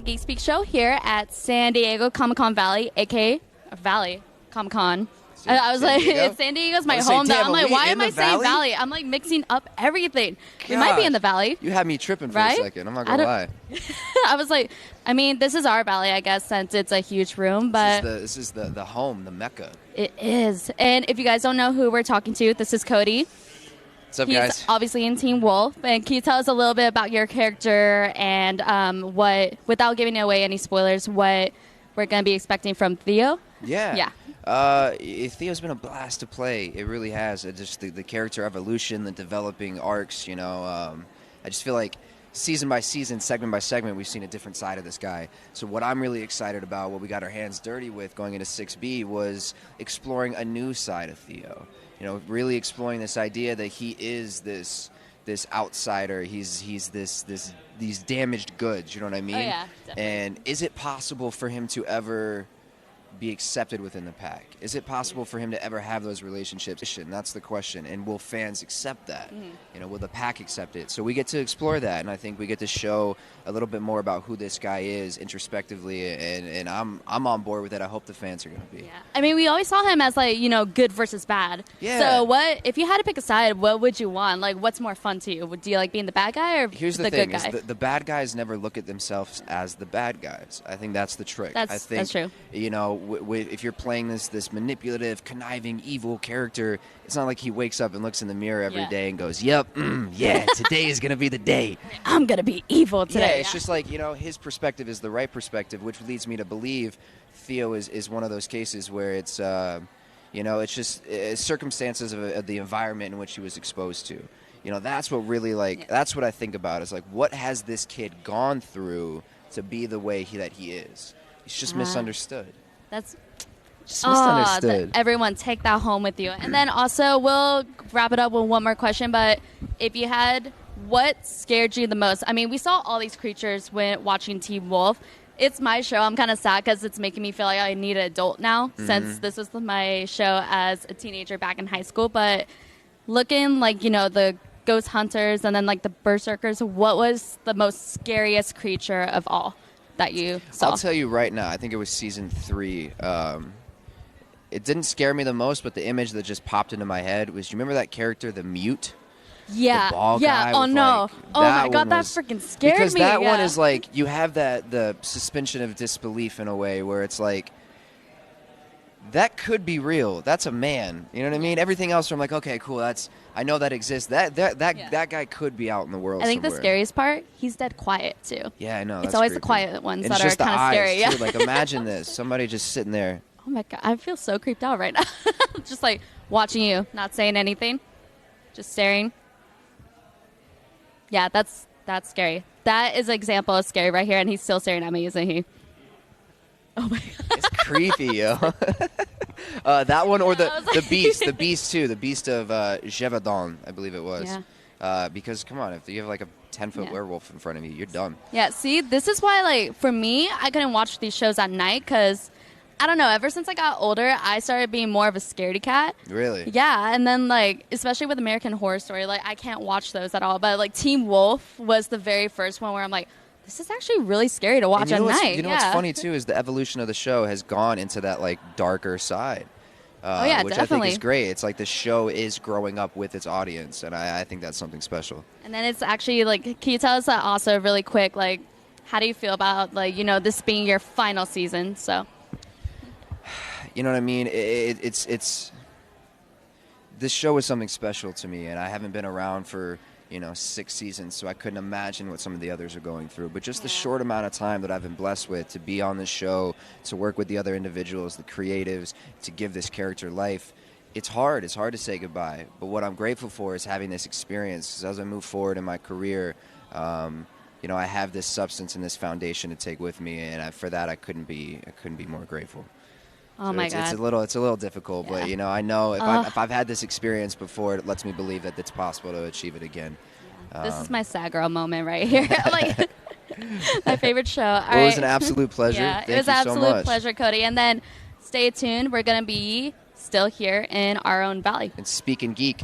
Geek Speak show here at San Diego Comic-Con Valley, a.k.a. Valley Comic-Con. I was like, San Diego's my hometown. I'm like, why am I saying Valley? I'm like mixing up everything. Gosh, we might be in the Valley. You had me tripping for a second. I'm not going to lie. I was like, I mean, this is our Valley, I guess, since it's a huge room. But this is the home, the Mecca. It is. And if you guys don't know who we're talking to, this is Cody. What's up, guys? He's obviously in Team Wolf. And can you tell us a little bit about your character and what, without giving away any spoilers, what we're going to be expecting from Theo? Yeah. Theo's been a blast to play. It really has. Just the character evolution, the developing arcs, I just feel like season by season, segment by segment, we've seen a different side of this guy. So what I'm really excited about, what we got our hands dirty with going into 6B, was exploring a new side of Theo. Really exploring this idea that he is this outsider. He's these damaged goods. You know what I mean? Oh, yeah, definitely. And is it possible for him to ever be accepted within the pack? Is it possible for him to ever have those relationships? That's the question. And will fans accept that? Mm-hmm. Will the pack accept it? So we get to explore that, and I think we get to show a little bit more about who this guy is introspectively, and I'm on board with it. I hope the fans are going to be. Yeah. I mean, we always saw him as good versus bad. Yeah. So if you had to pick a side, what would you want? Like, what's more fun to you? Do you like being the bad guy or Here's the thing, good guy? is the bad guys never look at themselves as the bad guys. I think that's the trick. That's true. If you're playing this manipulative, conniving, evil character, it's not like he wakes up and looks in the mirror every day and goes, yep, today is going to be the day. I'm going to be evil today. Yeah, it's just like, his perspective is the right perspective, which leads me to believe Theo is one of those cases where it's, it's just circumstances of the environment in which he was exposed to. That's what really, that's what I think about, is like, what has this kid gone through to be the way that he is? He's just misunderstood. That's just misunderstood. Everyone take that home with you. And then also, we'll wrap it up with one more question, but if you had, what scared you the most? I mean, we saw all these creatures when watching Team Wolf. It's my show. I'm kind of sad because it's making me feel like I need an adult now, since this was my show as a teenager back in high school. But looking the ghost hunters and then the berserkers, what was the most scariest creature of all that you saw? I'll tell you right now, I think it was season 3. It didn't scare me the most, but the image that just popped into my head was, you remember that character, the Mute? Yeah. The ball guy. Oh, no. Oh, my God, that freaking scared me. Because that one is you have the suspension of disbelief in a way where it's like, that could be real. That's a man. You know what I mean? Everything else, I'm like, okay, cool. I know that exists. That guy could be out in the world. I think somewhere. The scariest part, he's dead quiet too. Yeah, I know. It's always the quiet ones that are kind of scary. Too. Like, imagine this: somebody just sitting there. Oh my God, I feel so creeped out right now. Just watching you, not saying anything, just staring. Yeah, that's scary. That is an example of scary right here, and he's still staring at me, isn't he? Oh my God. It's creepy, yo. That one or the beast too. The beast of Gévaudan, I believe it was. Yeah. Because come on, if you have a 10-foot werewolf in front of you, you're done. Yeah. See, this is why for me, I couldn't watch these shows at night because I don't know. Ever since I got older, I started being more of a scaredy cat. Really? Yeah, and then especially with American Horror Story, I can't watch those at all. But Teen Wolf was the very first one where I'm like, this is actually really scary to watch at night. You know what's funny too is the evolution of the show has gone into that darker side. Which definitely. I think is great. It's like the show is growing up with its audience, and I think that's something special. And then it's actually can you tell us that also really quick? How do you feel about this being your final season? So. You know what I mean? It's this show is something special to me, and I haven't been around for 6 seasons, so I couldn't imagine what some of the others are going through. But just the short amount of time that I've been blessed with to be on this show, to work with the other individuals, the creatives, to give this character life, it's hard. It's hard to say goodbye. But what I'm grateful for is having this experience. 'Cause as I move forward in my career, I have this substance and this foundation to take with me, and for that I couldn't be more grateful. Oh my God! It's a little difficult, but I know if I've had this experience before, it lets me believe that it's possible to achieve it again. Yeah. This is my sad girl moment right here. My favorite show. Well, it was an absolute pleasure. Yeah, Thank it was you an so absolute much. pleasure, Cody. And then stay tuned. We're gonna be still here in our own valley. And speaking Geek.